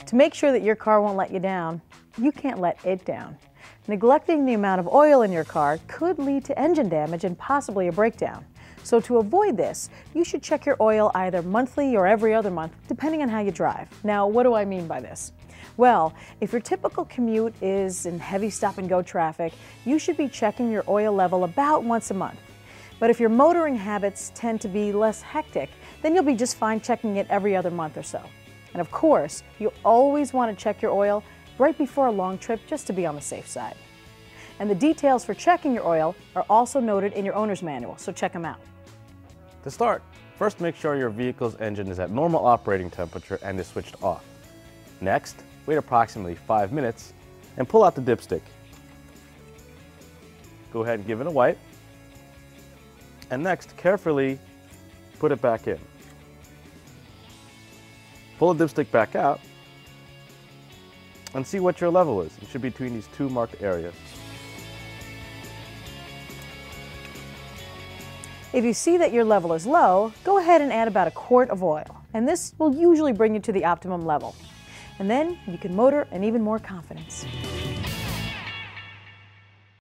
To make sure that your car won't let you down, you can't let it down. Neglecting the amount of oil in your car could lead to engine damage and possibly a breakdown. So to avoid this, you should check your oil either monthly or every other month, depending on how you drive. Now, what do I mean by this? Well, if your typical commute is in heavy stop-and-go traffic, you should be checking your oil level about once a month. But if your motoring habits tend to be less hectic, then you'll be just fine checking it every other month or so. And of course, you always want to check your oil right before a long trip just to be on the safe side. And the details for checking your oil are also noted in your owner's manual, so check them out. To start, first make sure your vehicle's engine is at normal operating temperature and is switched off. Next, wait approximately 5 minutes and pull out the dipstick. Go ahead and give it a wipe. And next, carefully put it back in. Pull the dipstick back out and see what your level is. It should be between these two marked areas. If you see that your level is low, go ahead and add about a quart of oil, and this will usually bring you to the optimum level. And then you can motor in even more confidence.